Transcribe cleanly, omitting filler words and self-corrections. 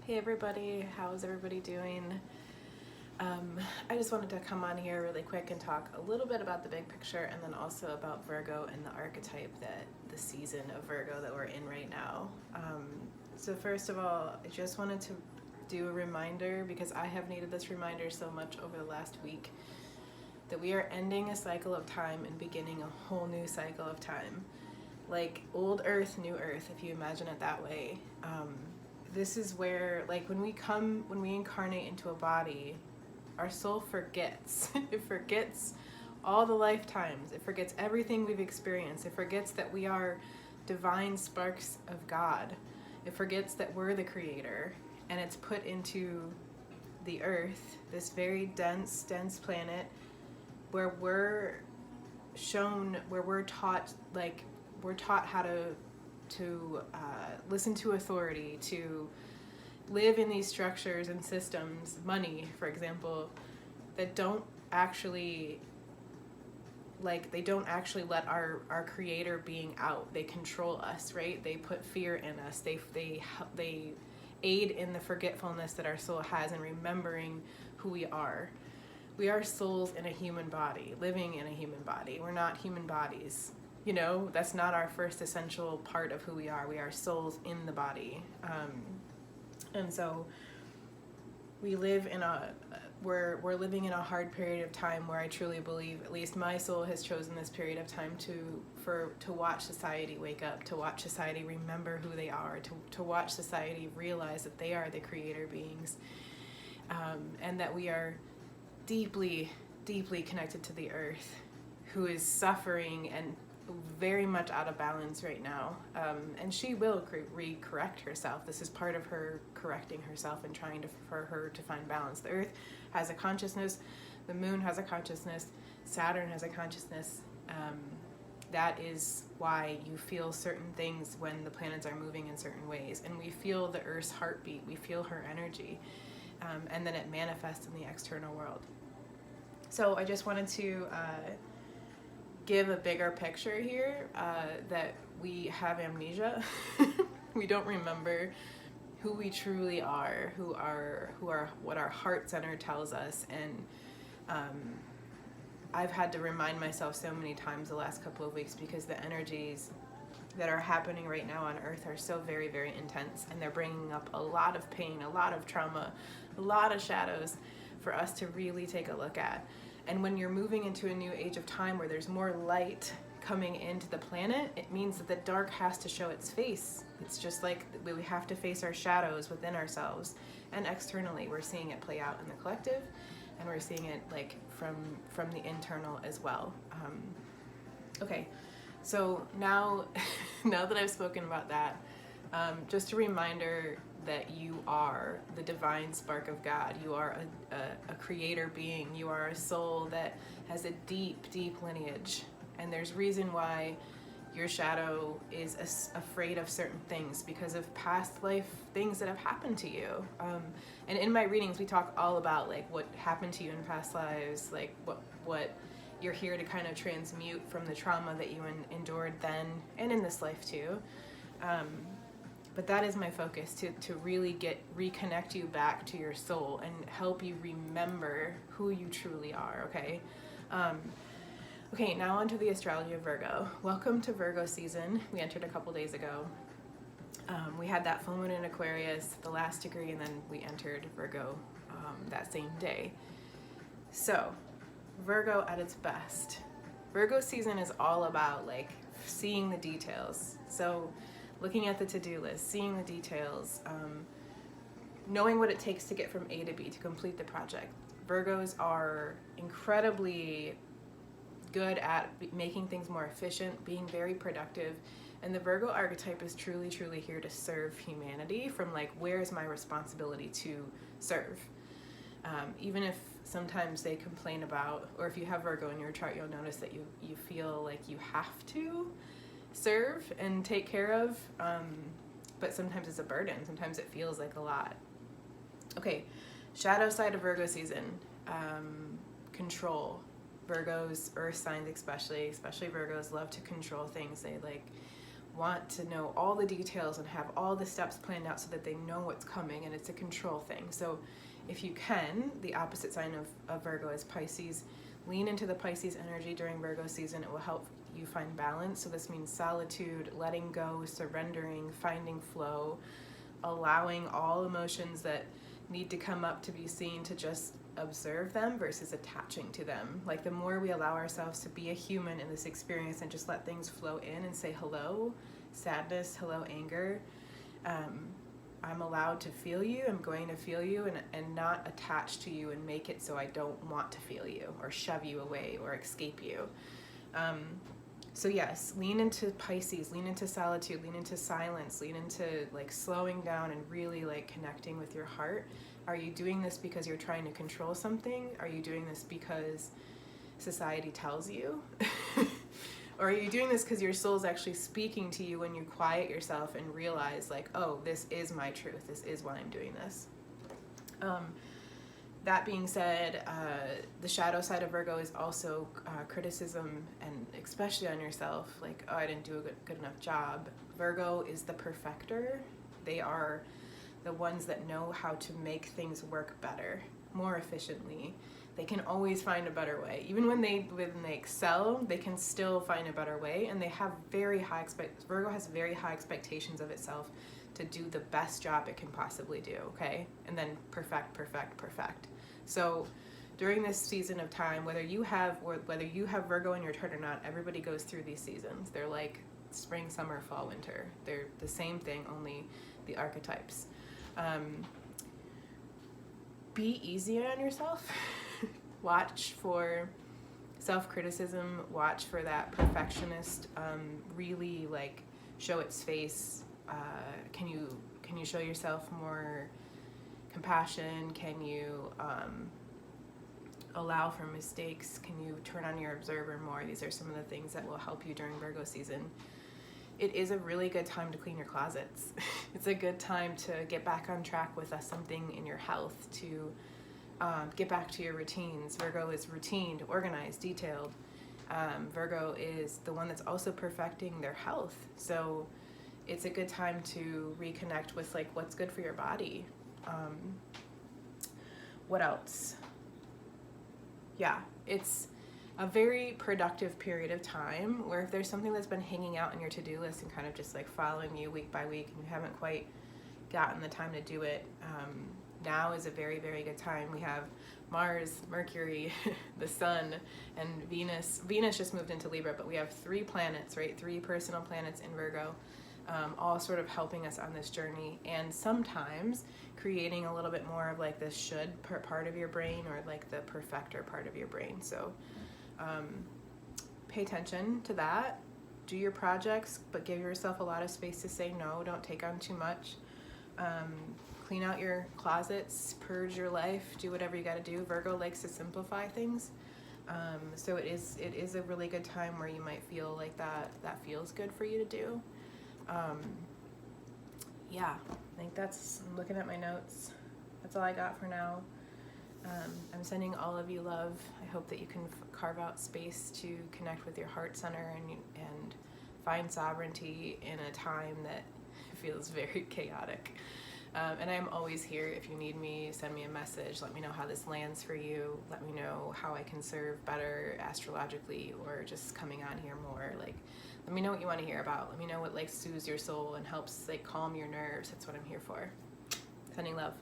Hey everybody, how's everybody doing? I just wanted to come on here really quick and talk a little bit about the big picture and then also about Virgo and the archetype that the season of Virgo that we're in right now. So first of all, I just wanted to do a reminder because I have needed this reminder so much over the last week that we are ending a cycle of time and beginning a whole new cycle of time. Like old earth, new earth, if you imagine it that way. This is where, like, when we incarnate into a body, our soul forgets. It forgets all the lifetimes. It forgets everything we've experienced. It forgets that we are divine sparks of God. It forgets that we're the creator. And it's put into the earth, this very dense planet where we're taught, how to listen to authority, to live in these structures and systems, money, for example, that don't actually let our creator being out. They control us, right? They put fear in us. They aid in the forgetfulness that our soul has in remembering who we are. We are souls in a human body, living in a human body. We're not human bodies. That's not our first essential part of who we are. We are souls in the body. And so we live in we're living in a hard period of time where I truly believe, at least my soul has chosen this period of time to watch society wake up, to watch society remember who they are, to watch society realize that they are the creator beings, and that we are deeply, deeply connected to the earth, who is suffering and very much out of balance right now, and she will re-correct herself. This is part of her correcting herself and trying for her to find balance. The earth has a consciousness, the moon has a consciousness, Saturn has a consciousness. That is why you feel certain things when the planets are moving in certain ways, and we feel the earth's heartbeat, we feel her energy, and then it manifests in the external world. So I just wanted to give a bigger picture here, that we have amnesia. We don't remember who we truly are, what our heart center tells us. And I've had to remind myself so many times the last couple of weeks, because the energies that are happening right now on earth are so very, very intense, and they're bringing up a lot of pain, a lot of trauma, a lot of shadows for us to really take a look at. And when you're moving into a new age of time where there's more light coming into the planet, it means that the dark has to show its face. It's just like we have to face our shadows within ourselves, and externally we're seeing it play out in the collective, and we're seeing it like from the internal as well. Okay, so now that I've spoken about that, just a reminder that you are the divine spark of God. You are a creator being. You are a soul that has a deep, deep lineage. And there's reason why your shadow is afraid of certain things, because of past life things that have happened to you. And in my readings, we talk all about like what happened to you in past lives, like what you're here to kind of transmute from the trauma that you endured then and in this life too. But that is my focus, to really reconnect you back to your soul and help you remember who you truly are, okay? Okay, now on to the astrology of Virgo. Welcome to Virgo season. We entered a couple days ago. We had that full moon in Aquarius, the last degree, and then we entered Virgo that same day. So, Virgo at its best. Virgo season is all about like seeing the details. So, looking at the to-do list, seeing the details, knowing what it takes to get from A to B to complete the project. Virgos are incredibly good at making things more efficient, being very productive, and the Virgo archetype is truly, truly here to serve humanity from like, where is my responsibility to serve? Even if sometimes they complain about, or if you have Virgo in your chart, you'll notice that you feel like you have to serve and take care of, but sometimes it's a burden. Sometimes it feels like a lot. Okay, shadow side of Virgo season, control. Virgos, earth signs especially Virgos love to control things. They like want to know all the details and have all the steps planned out so that they know what's coming, and it's a control thing. So if you can, the opposite sign of Virgo is Pisces. Lean into the Pisces energy during Virgo season. It will help you find balance. So this means solitude, letting go, surrendering, finding flow, allowing all emotions that need to come up to be seen, to just observe them versus attaching to them. Like, the more we allow ourselves to be a human in this experience and just let things flow in and say hello sadness, hello anger, I'm allowed to feel you, I'm going to feel you, and not attach to you and make it so I don't want to feel you or shove you away or escape you. So yes, lean into Pisces, lean into solitude, lean into silence, lean into like slowing down and really like connecting with your heart. Are you doing this because you're trying to control something? Are you doing this because society tells you? Or are you doing this because your soul's actually speaking to you when you quiet yourself and realize like, oh, this is my truth. This is why I'm doing this. That being said, the shadow side of Virgo is also criticism, and especially on yourself, like, oh, I didn't do a good enough job. Virgo is the perfecter. They are the ones that know how to make things work better, more efficiently. They can always find a better way. Even when they excel, they can still find a better way, and they have Virgo has very high expectations of itself to do the best job it can possibly do, okay? And then perfect. So during this season of time, whether you have Virgo in your chart or not, everybody goes through these seasons. They're like spring, summer, fall, winter. They're the same thing, only the archetypes. Be easy on yourself. Watch for self-criticism. Watch for that perfectionist really like show its face. Can you show yourself more compassion? Can you allow for mistakes? Can you turn on your observer more? These are some of the things that will help you during Virgo season. It is a really good time to clean your closets. It's a good time to get back on track with something in your health, to get back to your routines. Virgo is routined, organized, detailed. Virgo is the one that's also perfecting their health. So it's a good time to reconnect with like what's good for your body. What else? Yeah, it's a very productive period of time where if there's something that's been hanging out on your to-do list and kind of just like following you week by week and you haven't quite gotten the time to do it, now is a very, very good time. We have Mars, Mercury, the Sun, and Venus. Venus just moved into Libra, but we have 3 planets, right? 3 personal planets in Virgo, all sort of helping us on this journey, and sometimes creating a little bit more of like the should part of your brain, or like the perfecter part of your brain. So pay attention to that. Do your projects, but give yourself a lot of space to say no. Don't take on too much. Clean out your closets, purge your life, do whatever you got to do. Virgo likes to simplify things. So it is a really good time where you might feel like that feels good for you to do. Yeah, I think I'm looking at my notes. That's all I got for now. I'm sending all of you love. I hope that you can carve out space to connect with your heart center and find sovereignty in a time that feels very chaotic. And I'm always here if you need me. Send me a message. Let me know how this lands for you. Let me know how I can serve better astrologically, or just coming on here more. Like, let me know what you want to hear about. Let me know what like soothes your soul and helps like calm your nerves. That's what I'm here for. Sending love.